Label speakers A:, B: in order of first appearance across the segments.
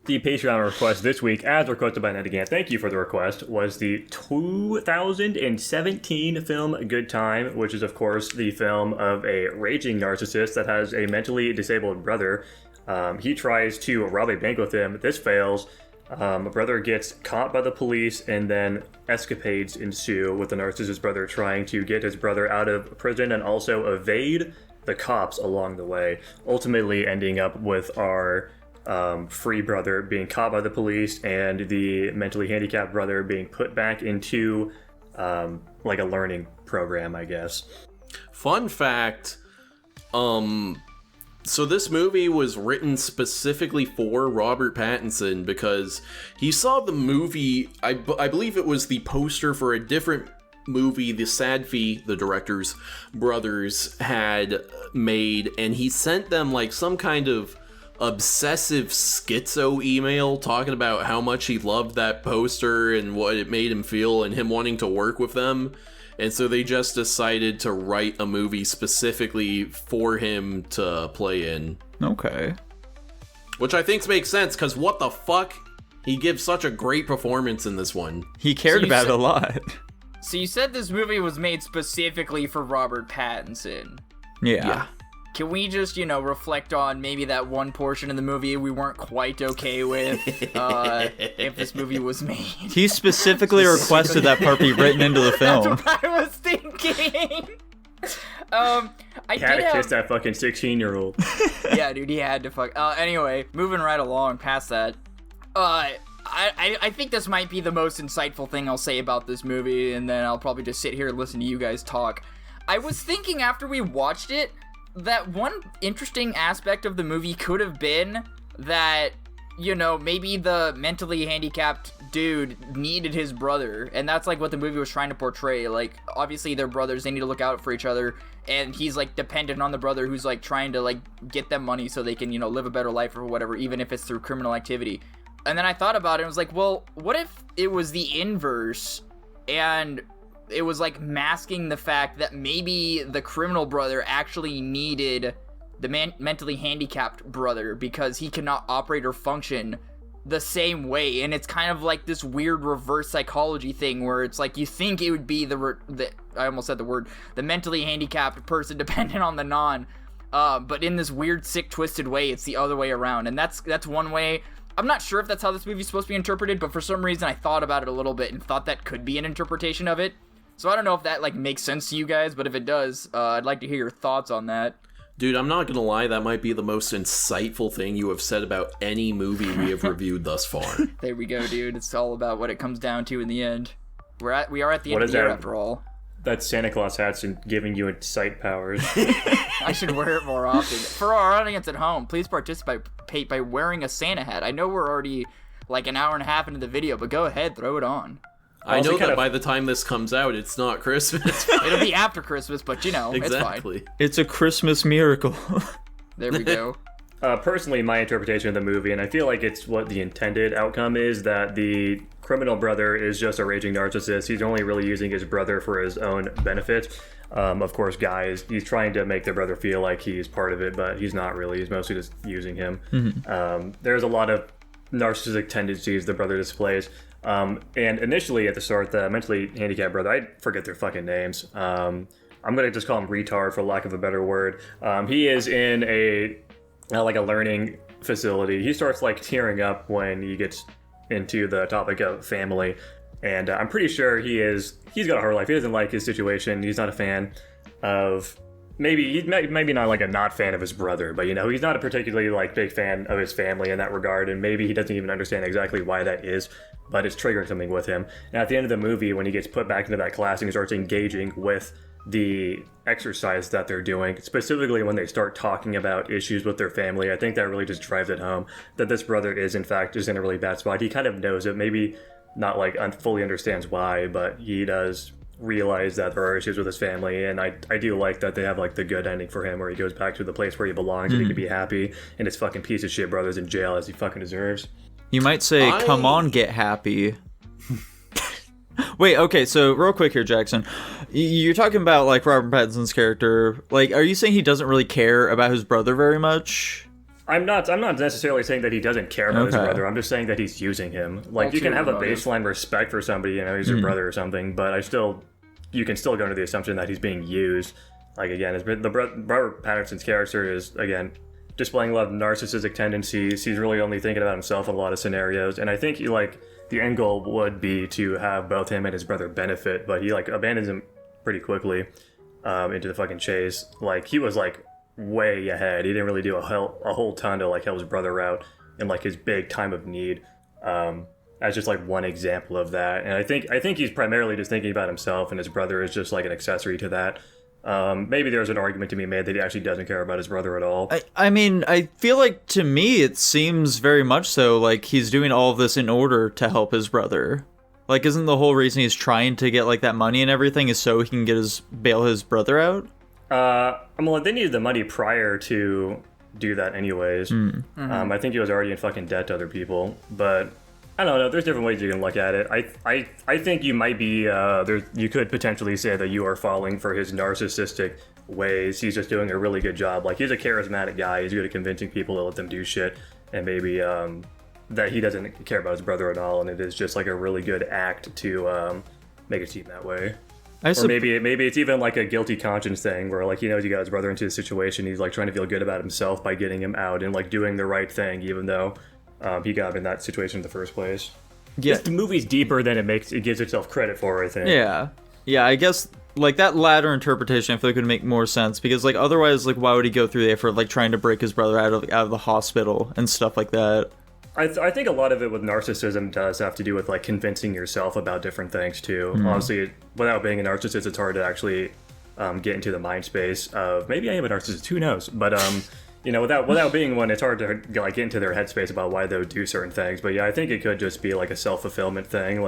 A: The Patreon request this week, as requested by Ned again, thank you for the request, was the 2017 film Good Time, which is, of course, the film of a raging narcissist that has a mentally disabled brother. He tries to rob a bank with him. This fails. A brother gets caught by the police, and then escapades ensue with the narcissist brother trying to get his brother out of prison and also evade the cops along the way, ultimately ending up with our free brother being caught by the police and the mentally handicapped brother being put back into like a learning program, I guess.
B: Fun fact, so this movie was written specifically for Robert Pattinson because he saw the movie, I believe it was the poster for a different movie the Sadfi, the director's brothers, had made, and he sent them like some kind of obsessive schizo email talking about how much he loved that poster and what it made him feel and him wanting to work with them. And so they just decided to write a movie specifically for him to play in.
C: Okay.
B: Which I think makes sense, because what the fuck? He gives such a great performance in this one.
C: He cared about it a lot.
D: So you said this movie was made specifically for Robert Pattinson.
C: Yeah.
D: Can we just, reflect on maybe that one portion of the movie we weren't quite okay with if this movie was made?
C: He specifically requested that part be written into the film.
D: That's what I was thinking.
A: Had to kiss that fucking 16-year-old.
D: Yeah, dude, he had to fuck. Anyway, moving right along past that. I think this might be the most insightful thing I'll say about this movie, and then I'll probably just sit here and listen to you guys talk. I was thinking after we watched it, that one interesting aspect of the movie could have been that, maybe the mentally handicapped dude needed his brother, and that's like what the movie was trying to portray. Like, obviously they're brothers, they need to look out for each other, and he's like dependent on the brother who's like trying to like get them money so they can, live a better life or whatever, even if it's through criminal activity. And then I thought about it and was like, well, what if it was the inverse, and it was like masking the fact that maybe the criminal brother actually needed the mentally handicapped brother because he cannot operate or function the same way. And it's kind of like this weird reverse psychology thing where it's like you think it would be the I almost said the word, the mentally handicapped person dependent on the non, but in this weird, sick, twisted way, it's the other way around. And that's one way. I'm not sure if that's how this movie's supposed to be interpreted, but for some reason I thought about it a little bit and thought that could be an interpretation of it. So I don't know if that, makes sense to you guys, but if it does, I'd like to hear your thoughts on that.
B: Dude, I'm not gonna lie, that might be the most insightful thing you have said about any movie we have reviewed thus far.
D: There we go, dude. It's all about what it comes down to in the end. We are at the end of the year, after all.
A: That's Santa Claus hats and giving you sight powers.
D: I should wear it more often. For our audience at home, please participate by wearing a Santa hat. I know we're already, an hour and a half into the video, but go ahead, throw it on.
B: I know that by the time this comes out, it's not Christmas.
D: It'll be after Christmas, but
B: exactly.
D: It's fine.
C: It's a Christmas miracle.
D: There we go.
A: Personally, my interpretation of the movie, and I feel like it's what the intended outcome is, that the criminal brother is just a raging narcissist. He's only really using his brother for his own benefit. Of course, he's trying to make their brother feel like he's part of it, but he's not really. He's mostly just using him. Mm-hmm. There's a lot of narcissistic tendencies the brother displays. And initially at the start, the mentally handicapped brother, I forget their fucking names. I'm going to just call him retard for lack of a better word. He is in a learning facility. He starts tearing up when he gets into the topic of family. And I'm pretty sure he's got a hard life. He doesn't like his situation. He's not a fan of, maybe not a not fan of his brother, but he's not a particularly big fan of his family in that regard. And maybe he doesn't even understand exactly why that is, but it's triggering something with him. And at the end of the movie, when he gets put back into that class and he starts engaging with the exercise that they're doing, specifically when they start talking about issues with their family, I think that really just drives it home that this brother is in fact just in a really bad spot. He kind of knows it, maybe not fully understands why, but he does realize that there are issues with his family. And I do like that they have the good ending for him where he goes back to the place where he belongs and he can be happy, and his fucking piece of shit brother's in jail as he fucking deserves.
C: You might say, come on, get happy. Wait, okay, so real quick here, Jackson. You're talking about Robert Pattinson's character. Are you saying he doesn't really care about his brother very much?
A: I'm not necessarily saying that he doesn't care about his
C: Okay.
A: brother. I'm just saying that he's using him. Like, you can have a
D: Ulterior motive.
A: baseline respect for somebody, you know, he's your brother or something, but you can still go into the assumption that he's being used. Like, again, Robert Pattinson's character is, again, displaying a lot of narcissistic tendencies. He's really only thinking about himself in a lot of scenarios, and I think the end goal would be to have both him and his brother benefit, but he abandons him pretty quickly into the fucking chase. Like, he was way ahead. He didn't really do a whole ton to help his brother out in his big time of need. As just one example of that, and I think he's primarily just thinking about himself, and his brother is just an accessory to that. Maybe there's an argument to be made that he actually doesn't care about his brother at all.
C: I mean, I feel like to me it seems very much so like he's doing all of this in order to help his brother. Like, isn't the whole reason he's trying to get that money and everything is so he can bail his brother out?
A: Well, they needed the money prior to do that anyways. I think he was already in fucking debt to other people, but I don't know. There's different ways you can look at it. I think you might be you could potentially say that you are falling for his narcissistic ways. He's just doing a really good job. He's a charismatic guy. He's good at convincing people to let them do shit, and maybe that he doesn't care about his brother at all, and it is just a really good act to make it seem that way. Or maybe it's even a guilty conscience thing where he knows he got his brother into a situation. He's trying to feel good about himself by getting him out and doing the right thing, even though he got him in that situation in the first place.
C: Yeah,
A: the movie's deeper than it gives itself credit for, I think.
C: Yeah. I guess that latter interpretation I feel would make more sense because otherwise why would he go through the effort trying to break his brother out of the hospital and stuff like that?
A: I think a lot of it with narcissism does have to do with convincing yourself about different things too. Obviously, without being a narcissist, it's hard to actually get into the mind space of maybe I am a narcissist. Who knows? But without being one, it's hard to get into their headspace about why they would do certain things. But yeah, I think it could just be a self-fulfillment thing.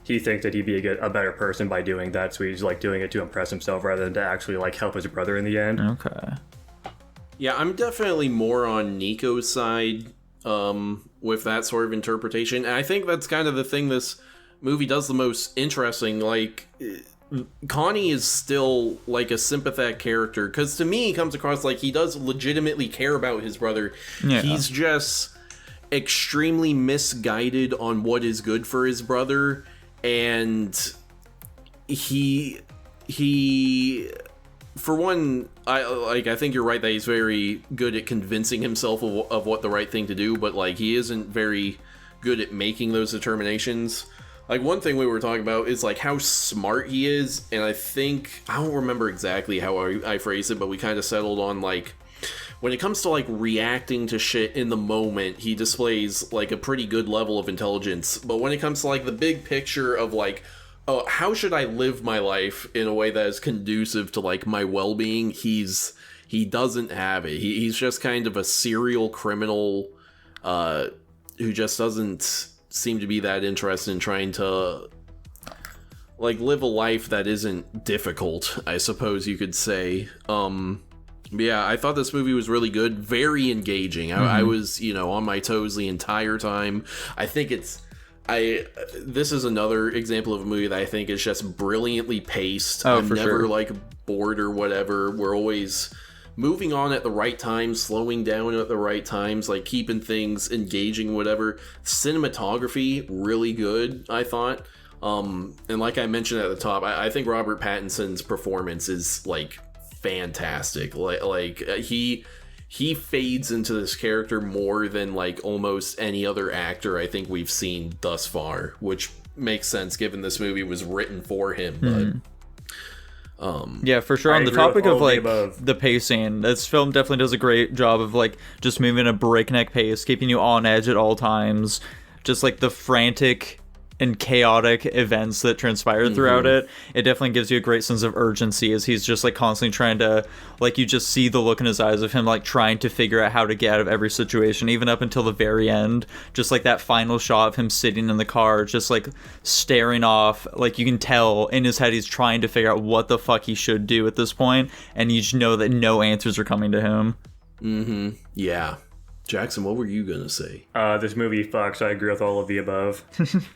A: He thinks that he'd be a better person by doing that, so he's doing it to impress himself rather than to actually help his brother in the end.
C: Okay.
B: Yeah, I'm definitely more on Nico's side with that sort of interpretation. And I think that's kind of the thing this movie does the most interesting. Connie is still a sympathetic character, because to me he comes across he does legitimately care about his brother.
C: Yeah.
B: He's just extremely misguided on what is good for his brother, and he for one, I think you're right that he's very good at convincing himself of what the right thing to do, but he isn't very good at making those determinations. One thing we were talking about is how smart he is, and I don't remember exactly how I phrased it, but we kind of settled on when it comes to reacting to shit in the moment, he displays a pretty good level of intelligence. But when it comes to the big picture of oh, how should I live my life in a way that is conducive to my well-being, he doesn't have it. He's just kind of a serial criminal who just doesn't seem to be that interested in trying to live a life that isn't difficult, I suppose you could say. Yeah, I thought this movie was really good, very engaging. I was on my toes the entire time. I think this is another example of a movie that I think is just brilliantly paced. I'm never bored or whatever. We're always moving on at the right time, slowing down at the right times, keeping things engaging, whatever. Cinematography, really good, I thought. And like I mentioned at the top, I think Robert Pattinson's performance is fantastic. He fades into this character more than almost any other actor I think we've seen thus far, which makes sense given this movie was written for him. But
C: yeah, for sure. On the topic of the pacing, this film definitely does a great job of just moving at a breakneck pace, keeping you on edge at all times. Just the frantic and chaotic events that transpire throughout it definitely gives you a great sense of urgency as he's just constantly trying to you just see the look in his eyes of him trying to figure out how to get out of every situation, even up until the very end. Just that final shot of him sitting in the car just staring off, you can tell in his head he's trying to figure out what the fuck he should do at this point, and you just know that no answers are coming to him.
B: Yeah. Jackson, what were you gonna say?
A: This movie fucks. I agree with all of the above.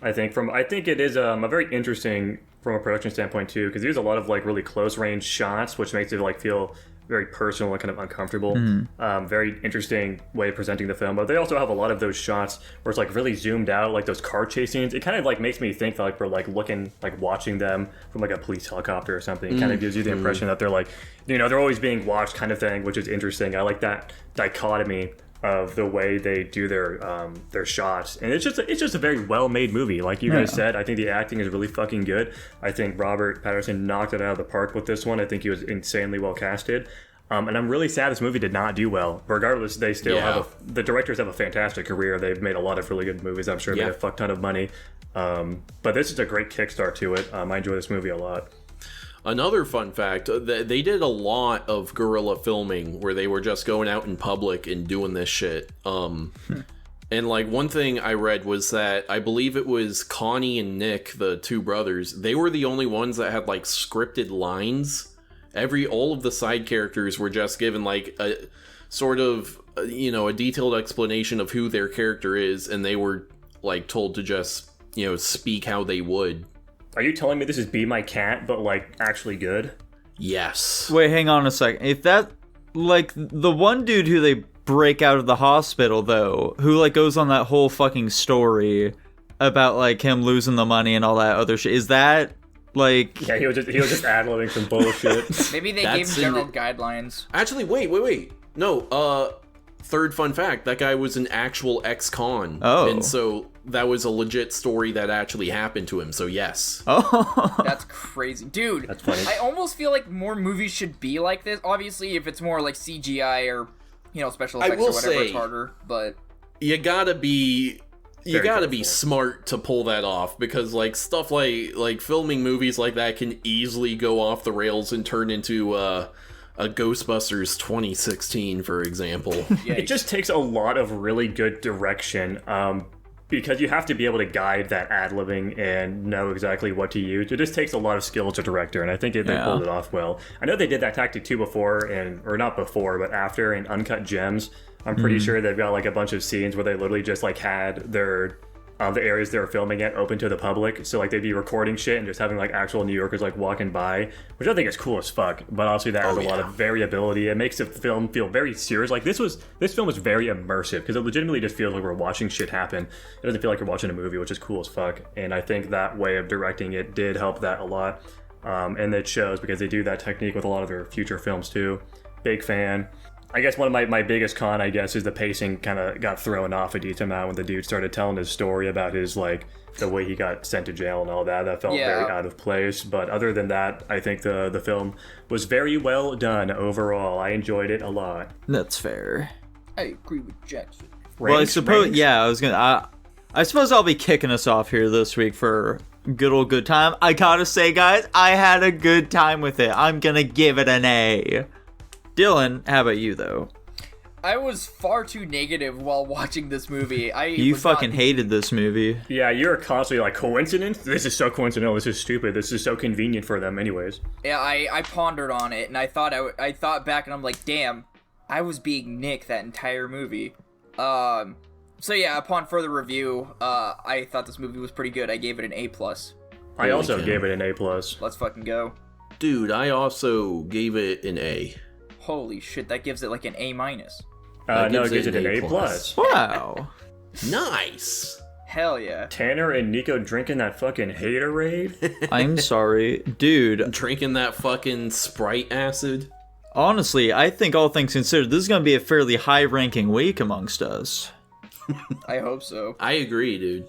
A: I think it is a very interesting from a production standpoint too, because there's a lot of really close range shots, which makes it feel very personal and kind of uncomfortable. Very interesting way of presenting the film. But they also have a lot of those shots where it's like really zoomed out, like those car chase scenes. It kind of like makes me think that like we're like looking, like watching them from like a police helicopter or something. It kind of gives you the impression that they're like, you know, they're always being watched kind of thing, which is interesting. I like that dichotomy of the way they do their shots, and it's just a very well made movie. Like you guys said, I think the acting is really fucking good. I think Robert Pattinson knocked it out of the park with this one. I think he was insanely well casted. And I'm really sad this movie did not do well. Regardless, they still have the directors have a fantastic career. They've made a lot of really good movies. I'm sure made a fuck ton of money. But this is a great kickstart to it. I enjoy this movie a lot.
B: Another fun fact, they did a lot of guerrilla filming where they were just going out in public and doing this shit. And like one thing I read was that I believe it was Connie and Nick, the two brothers, they were the only ones that had like scripted lines. All of the side characters were just given like a sort of, you know, a detailed explanation of who their character is, and they were like told to just, you know, speak how they would.
A: Are you telling me this is Be My Cat, but like actually good?
B: Yes.
C: Wait, hang on a second. If that, like, the one dude who they break out of the hospital, though, who like goes on that whole fucking story about like him losing the money and all that other shit, is that like?
A: Yeah, he was just ad-libbing some bullshit.
D: Maybe they gave him general guidelines.
B: Actually, wait. No, third fun fact, that guy was an actual ex-con.
C: Oh.
B: And so that was a legit story that actually happened to him, so yes.
C: Oh.
D: That's crazy. Dude,
A: That's funny.
D: I almost feel like more movies should be like this. Obviously, if it's more like CGI or, you know, special effects or whatever, it's harder, but...
B: You gotta be
A: careful.
B: smart to pull that off, because like stuff like filming movies like that can easily go off the rails and turn into a Ghostbusters 2016, for example.
A: It just takes a lot of really good direction, because you have to be able to guide that ad-libbing and know exactly what to use. It just takes a lot of skill as a director, and I think they pulled it off well. I know they did that tactic too before, or not before, but after in Uncut Gems. I'm pretty sure they've got like a bunch of scenes where they literally just like had their the areas they were filming at open to the public, so like they'd be recording shit and just having like actual New Yorkers like walking by, which I think is cool as fuck. But obviously that has a lot of variability. It makes the film feel very serious. Like this film was very immersive because it legitimately just feels like we're watching shit happen. It doesn't feel like you're watching a movie, which is cool as fuck. And I think that way of directing it did help that a lot, and it shows because they do that technique with a lot of their future films too. Big fan. I guess one of my biggest con, I guess, is the pacing kind of got thrown off a decent amount when the dude started telling his story about his, like, the way he got sent to jail and all that. That felt very out of place. But other than that, I think the film was very well done overall. I enjoyed it a lot.
C: That's fair.
D: I agree with Jackson.
C: Well, I suppose, I suppose I'll be kicking us off here this week for good time. I gotta say, guys, I had a good time with it. I'm gonna give it an A. Dylan, how about you, though?
D: I was far too negative while watching this movie.
C: You fucking hated this movie.
A: Yeah, you're constantly like, coincidence? This is so coincidental. This is stupid. This is so convenient for them anyways.
D: Yeah, I pondered on it, and I thought back, and I'm like, damn, I was being Nick that entire movie. So yeah, upon further review, I thought this movie was pretty good. I gave it an A+.
A: I also gave it an A+.
D: Let's fucking go.
B: Dude, I also gave it an A.
D: Holy shit, that gives it like an A-.
A: No, it gives it an A+.
C: Wow.
B: Nice.
D: Hell yeah.
A: Tanner and Nico drinking that fucking haterade?
C: I'm sorry. Dude.
B: Drinking that fucking Sprite acid?
C: Honestly, I think all things considered, this is going to be a fairly high-ranking week amongst us.
D: I hope so.
B: I agree, dude.